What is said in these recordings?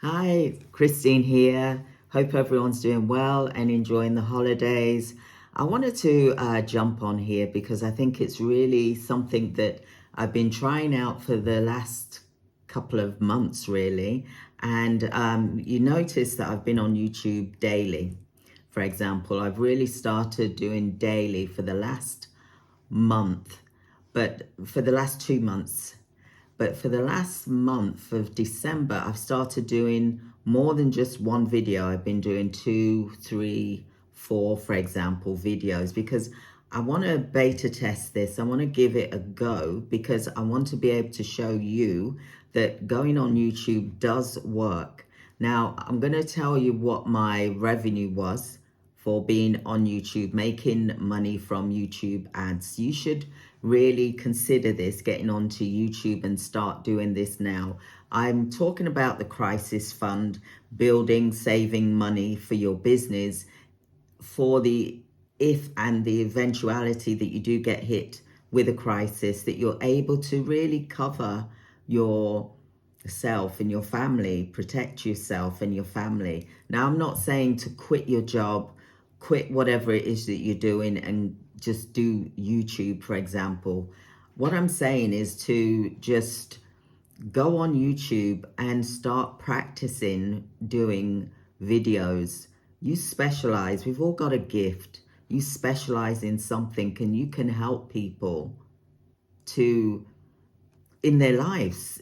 Hi, Christine here. Hope everyone's doing well and enjoying the holidays. I wanted to jump on here because I think it's really something that I've been trying out for the last couple of months, really. And you notice that I've been on YouTube daily. For example, I've really started doing daily for the last month, but for the last 2 months. But for the last month of December, I've started doing more than just one video. I've been doing 2, 3, 4, for example, videos because I want to beta test this. I want to give it a go because I want to be able to show you that going on YouTube does work. Now, I'm going to tell you what my revenue was for being on YouTube, making money from YouTube ads. You should really consider this, getting onto YouTube and start doing this now. I'm talking about the crisis fund, building, saving money for your business for the if and the eventuality that you do get hit with a crisis, that you're able to really cover yourself and your family, protect yourself and your family. Now, I'm not saying to quit your job, quit whatever it is that you're doing and just do YouTube, for example. What I'm saying is to just go on YouTube and start practicing doing videos. You specialize, we've all got a gift. You specialize in something and you can help people to in their lives.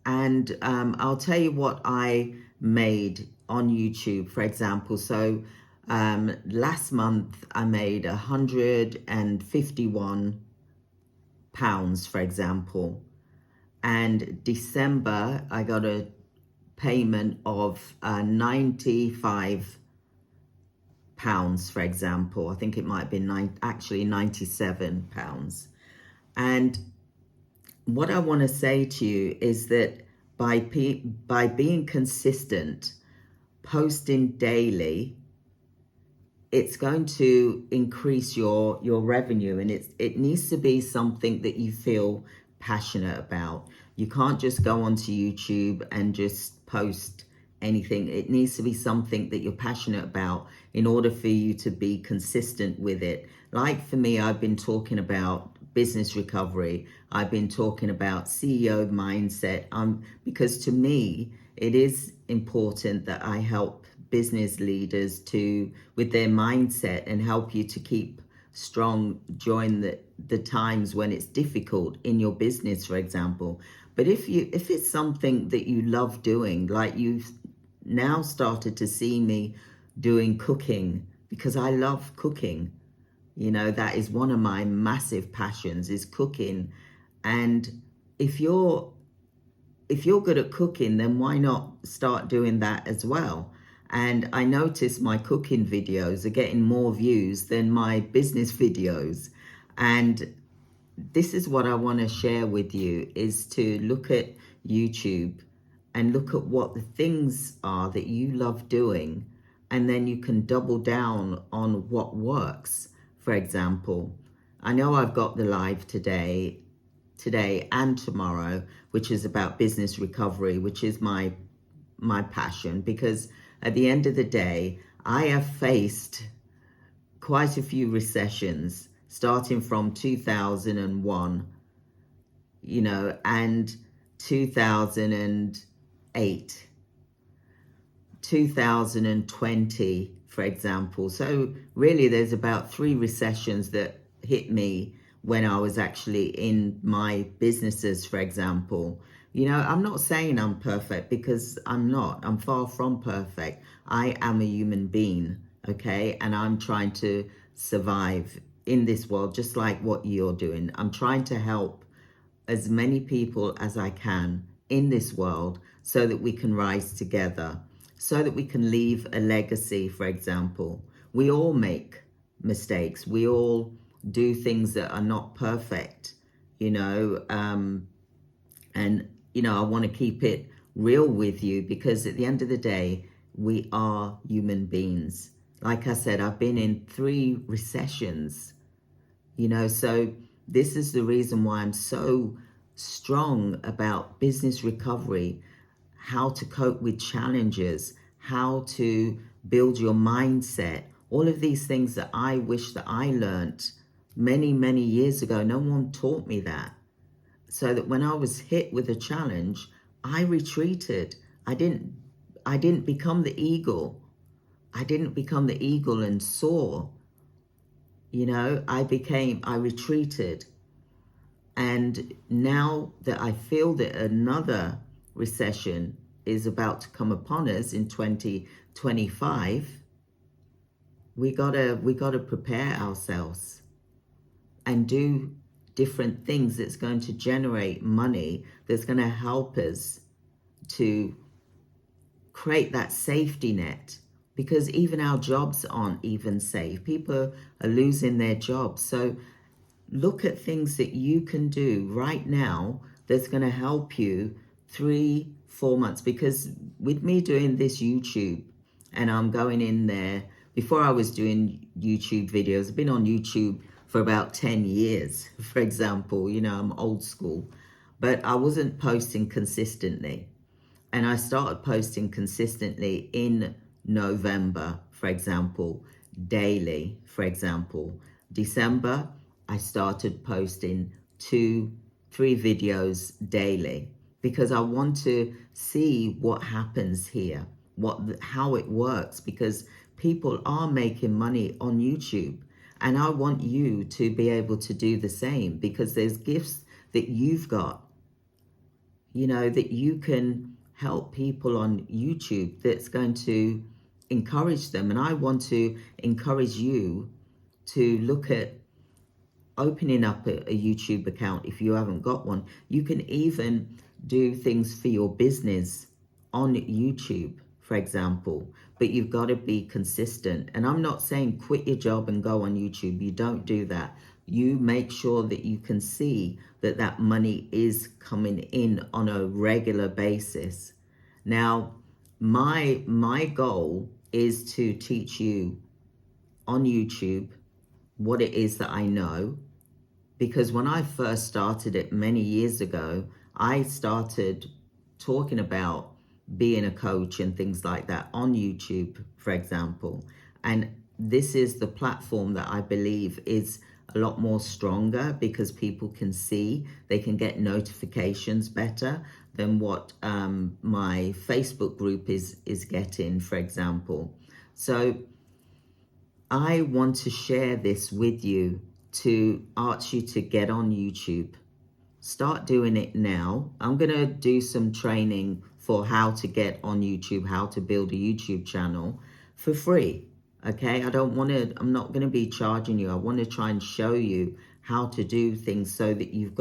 And I'll tell you what I made on YouTube, for example. So last month I made £151, for example. And December I got a payment of £95, for example. I think it might have been actually £97. And what I want to say to you is that by being consistent, posting daily, it's going to increase your revenue, and it needs to be something that you feel passionate about. You can't just go onto YouTube and just post anything. It needs to be something that you're passionate about in order for you to be consistent with it. Like for me, I've been talking about business recovery. I've been talking about CEO mindset. Because to me, it is important that I help business leaders with their mindset and help you to keep strong during the times when it's difficult in your business, for example. But if it's something that you love doing, like you've now started to see me doing cooking, because I love cooking. That is one of my massive passions, is cooking. And if you're good at cooking, then why not start doing that as well? And I notice my cooking videos are getting more views than my business videos. And this is what I want to share with you, is to look at YouTube and look at what the things are that you love doing. And then you can double down on what works. For example, I know I've got the live today and tomorrow, which is about business recovery, which is my passion, because at the end of the day, I have faced quite a few recessions, starting from 2001, and 2008, 2020, for example. So really there's about 3 recessions that hit me when I was actually in my businesses, for example. I'm not saying I'm perfect, because I'm not. I'm far from perfect. I am a human being, okay? And I'm trying to survive in this world, just like what you're doing. I'm trying to help as many people as I can in this world so that we can rise together, so that we can leave a legacy, for example. We all make mistakes. We all do things that are not perfect, and, I want to keep it real with you, because at the end of the day, we are human beings. Like I said, I've been in 3 recessions, so this is the reason why I'm so strong about business recovery. how to cope with challenges, how to build your mindset, all of these things that I wish that I learnt many, many years ago. No one taught me that. So that when I was hit with a challenge, I retreated. I didn't become the eagle. I didn't become the eagle and soar. I retreated. And now that I feel that another recession is about to come upon us in 2025, we gotta prepare ourselves and do different things that's going to generate money, that's going to help us to create that safety net, because even our jobs aren't even safe. People are losing their jobs. So look at things that you can do right now that's going to help you 3-4 months. Because with me doing this YouTube, and I'm going in there, before I was doing YouTube videos, I've been on YouTube for about 10 years, for example. I'm old school, but I wasn't posting consistently. And I started posting consistently in November, for example, daily, for example. December, I started posting 2-3 videos daily, because I want to see what happens here, how it works, because people are making money on YouTube. And I want you to be able to do the same, because there's gifts that you've got, that you can help people on YouTube, that's going to encourage them. And I want to encourage you to look at opening up a YouTube account if you haven't got one. You can even do things for your business on YouTube, for example, but you've got to be consistent. And I'm not saying quit your job and go on YouTube. You don't do that. You make sure that you can see that that money is coming in on a regular basis. Now, my goal is to teach you on YouTube what it is that I know, because when I first started it many years ago, I started talking about being a coach and things like that on YouTube, for example. And this is the platform that I believe is a lot more stronger, because people can see, they can get notifications better than what my Facebook group is getting, for example. So I want to share this with you to ask you to get on YouTube. Start doing it now. I'm going to do some training for how to get on YouTube, how to build a YouTube channel for free. Okay, I'm not going to be charging you. I want to try and show you how to do things so that you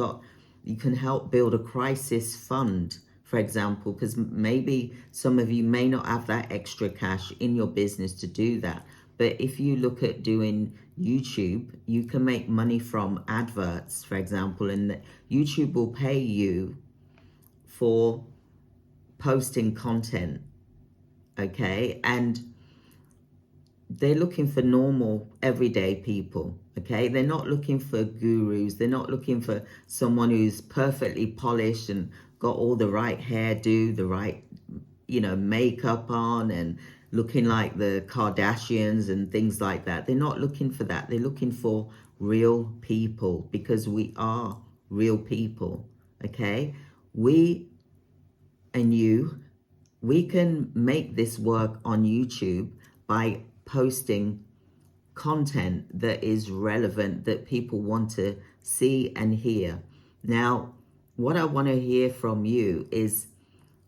can help build a crisis fund, for example, because maybe some of you may not have that extra cash in your business to do that. But if you look at doing YouTube, you can make money from adverts, for example, and YouTube will pay you for posting content, okay? And they're looking for normal, everyday people, okay? They're not looking for gurus. They're not looking for someone who's perfectly polished and got all the right hairdo, the right, makeup on, and looking like the Kardashians and things like that. They're not looking for that. They're looking for real people, because we are real people, okay? We and you, we can make this work on YouTube by posting content that is relevant, that people want to see and hear. Now, what I want to hear from you is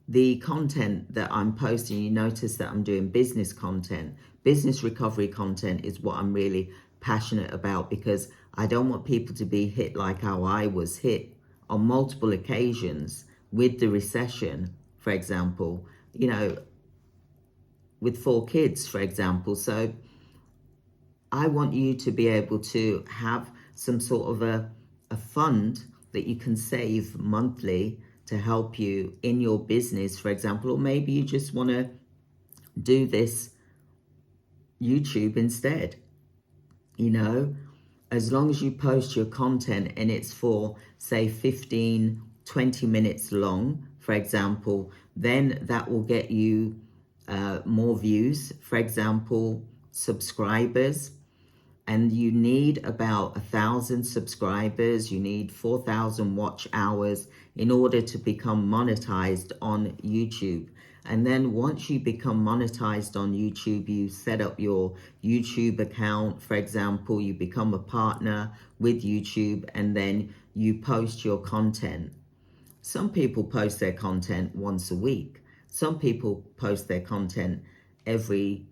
the content that I'm posting. You notice that I'm doing business content. Business recovery content is what I'm really passionate about, because I don't want people to be hit like how I was hit on multiple occasions with the recession, for example, with 4 kids, for example. So I want you to be able to have some sort of a fund that you can save monthly to help you in your business, for example. Or maybe you just want to do this YouTube instead. As long as you post your content and it's for, say, 15-20 minutes long, for example, then that will get you more views, for example, subscribers. And you need about 1,000 subscribers, you need 4,000 watch hours in order to become monetized on YouTube. And then once you become monetized on YouTube, you set up your YouTube account, for example, you become a partner with YouTube, and then you post your content. Some people post their content once a week. Some people post their content every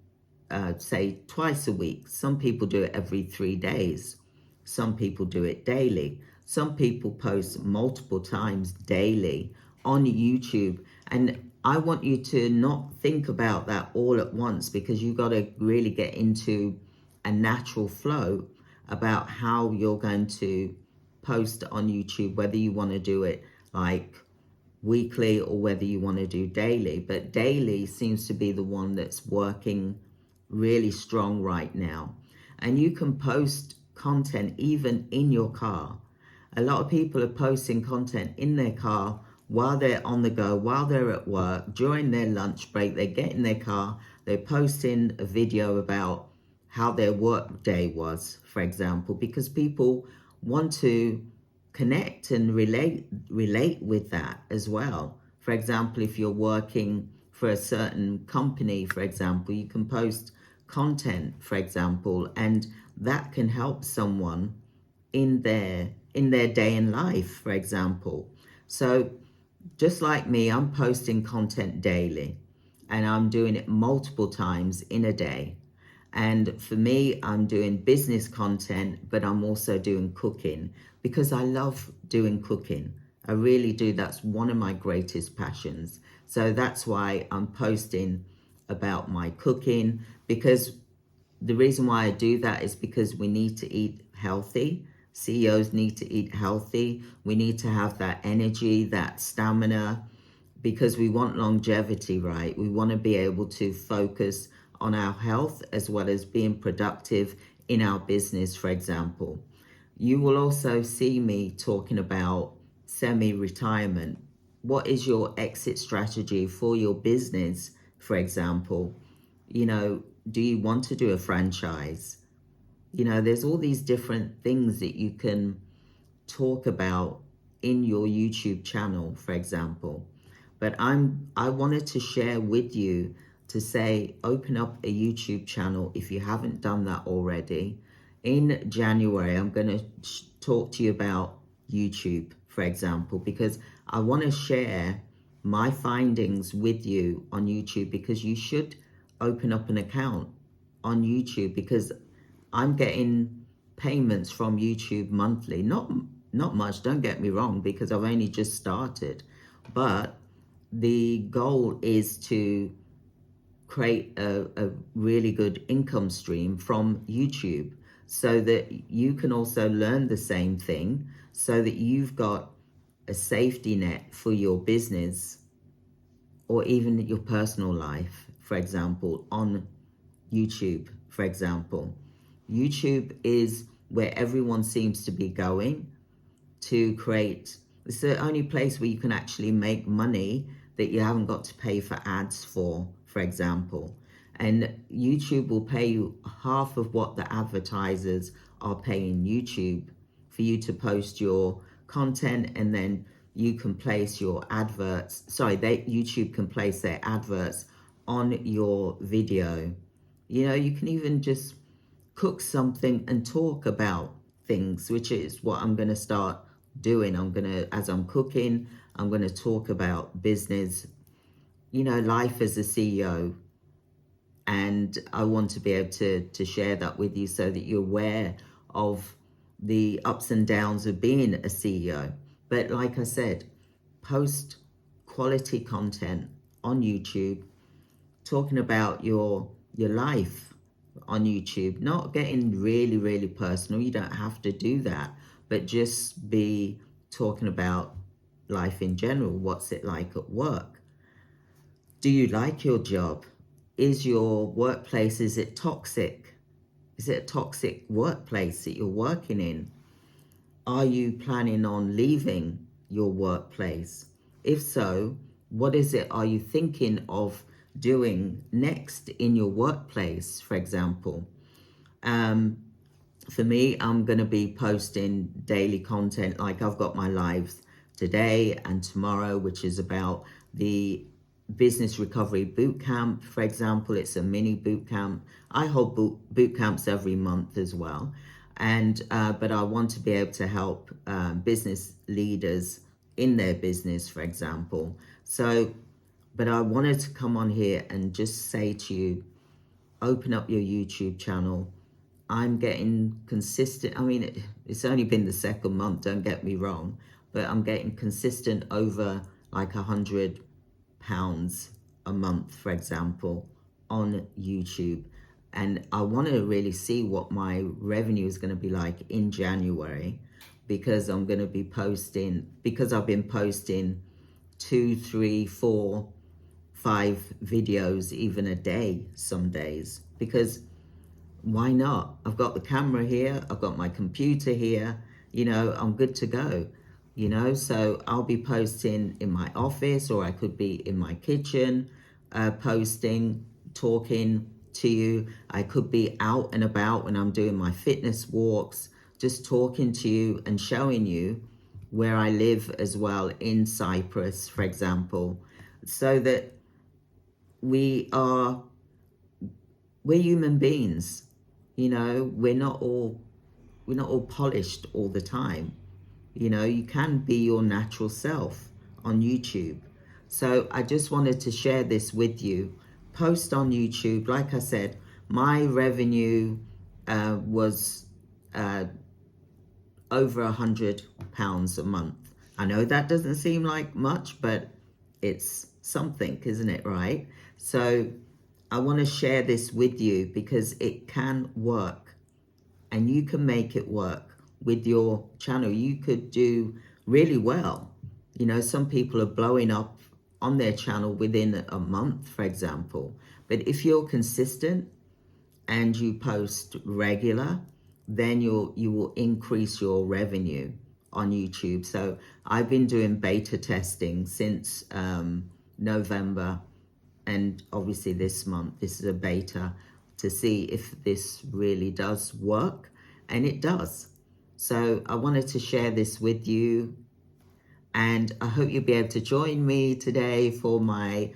say twice a week. Some people do it every 3 days. Some people do it daily. Some people post multiple times daily on YouTube. And I want you to not think about that all at once, because you got to really get into a natural flow about how you're going to post on YouTube, whether you want to do it like weekly or whether you want to do daily. But daily seems to be the one that's working really strong right now. And you can post content even in your car. A lot of people are posting content in their car while they're on the go, while they're at work, during their lunch break. They get in their car, they're posting a video about how their work day was, for example, because people want to connect and relate with that as well. For example, if you're working for a certain company, for example, you can post content, for example, and that can help someone in their day in life, for example. So just like me, I'm posting content daily, and I'm doing it multiple times in a day. And for me, I'm doing business content, but I'm also doing cooking because I love doing cooking. I really do. That's one of my greatest passions. So that's why I'm posting about my cooking, because the reason why I do that is because we need to eat healthy. CEOs need to eat healthy. We need to have that energy, that stamina, because we want longevity, right? We want to be able to focus on our health as well as being productive in our business, for example. You will also see me talking about semi-retirement. What is your exit strategy for your business, for example? Do you want to do a franchise? There's all these different things that you can talk about in your YouTube channel, for example. But I wanted to share with you to say, open up a YouTube channel if you haven't done that already. In January, I'm going to talk to you about YouTube, for example, because I want to share my findings with you on YouTube, because you should open up an account on YouTube, because I'm getting payments from YouTube monthly. Not much, don't get me wrong, because I've only just started. But the goal is to create a really good income stream from YouTube, so that you can also learn the same thing, so that you've got a safety net for your business or even your personal life, for example, on YouTube, for example. YouTube is where everyone seems to be going to create. It's the only place where you can actually make money that you haven't got to pay for ads for example. And YouTube will pay you half of what the advertisers are paying YouTube for you to post your content, and then you can place your adverts. YouTube can place their adverts on your video. You can even just cook something and talk about things, which is what I'm going to start doing. As I'm cooking, I'm going to talk about business, life as a CEO. And I want to be able to share that with you, so that you're aware of the ups and downs of being a CEO. But like I said, post quality content on YouTube, talking about your life on YouTube, not getting really, really personal. You don't have to do that, but just be talking about life in general. What's it like at work? Do you like your job? Is your workplace, is it toxic? Is it a toxic workplace that you're working in? Are you planning on leaving your workplace? If so, What is it are you thinking of doing next in your workplace, for example? For me, I'm going to be posting daily content. Like I've got my lives today and tomorrow, which is about the business recovery boot camp. For example, it's a mini boot camp. I hold boot camps every month as well. And but I want to be able to help business leaders in their business, for example. So, but I wanted to come on here and just say to you, open up your YouTube channel. I'm getting consistent. I mean, it's only been the second month, don't get me wrong, but I'm getting consistent over like £100 a month, for example, on YouTube. And I want to really see what my revenue is going to be like in January, because I'm going to be posting, because I've been posting 2, 3, 4, 5 videos even a day some days, because why not? I've got the camera here, I've got my computer here, I'm good to go, so I'll be posting in my office, or I could be in my kitchen, posting, talking to you. I could be out and about when I'm doing my fitness walks, just talking to you and showing you where I live as well in Cyprus, for example, so that we're human beings. We're not all polished all the time. You can be your natural self on YouTube. So I just wanted to share this with you. Post on YouTube. Like I said, my revenue was over £100 a month. I know that doesn't seem like much, but it's something, isn't it, right? So I want to share this with you because it can work, and you can make it work with your channel. You could do really well. Some people are blowing up on their channel within a month, for example. But if you're consistent and you post regular, then you will increase your revenue on YouTube. So I've been doing beta testing since November, and obviously this month, this is a beta to see if this really does work, and it does. So I wanted to share this with you, and I hope you'll be able to join me today for my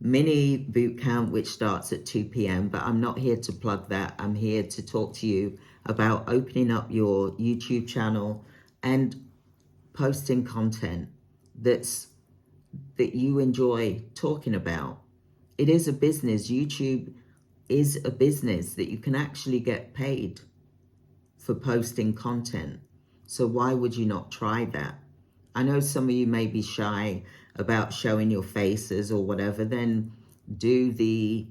mini boot camp, which starts at 2 p.m. But I'm not here to plug that. I'm here to talk to you about opening up your YouTube channel and posting content that you enjoy talking about. It is a business. YouTube is a business that you can actually get paid for posting content. So why would you not try that? I know some of you may be shy about showing your faces or whatever. Then do the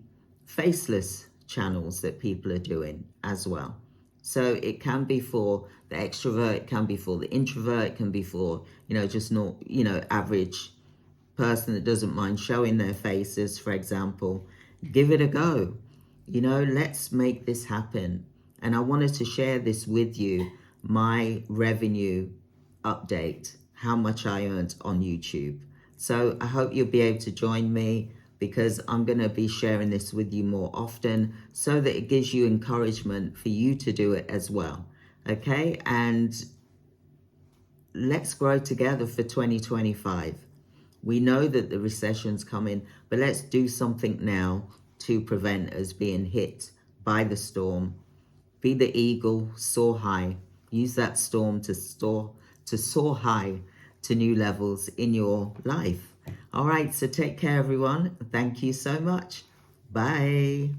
faceless channels that people are doing as well. So it can be for the extrovert, it can be for the introvert, it can be for, just not, average person that doesn't mind showing their faces, for example. Give it a go. Let's make this happen. And I wanted to share this with you, my revenue update, how much I earned on YouTube. So I hope you'll be able to join me, because I'm going to be sharing this with you more often, so that it gives you encouragement for you to do it as well. Okay? And let's grow together for 2025. We know that the recession's coming, but let's do something now to prevent us being hit by the storm. Be the eagle, soar high. Use that storm to soar high to new levels in your life. All right, so take care, everyone. Thank you so much. Bye.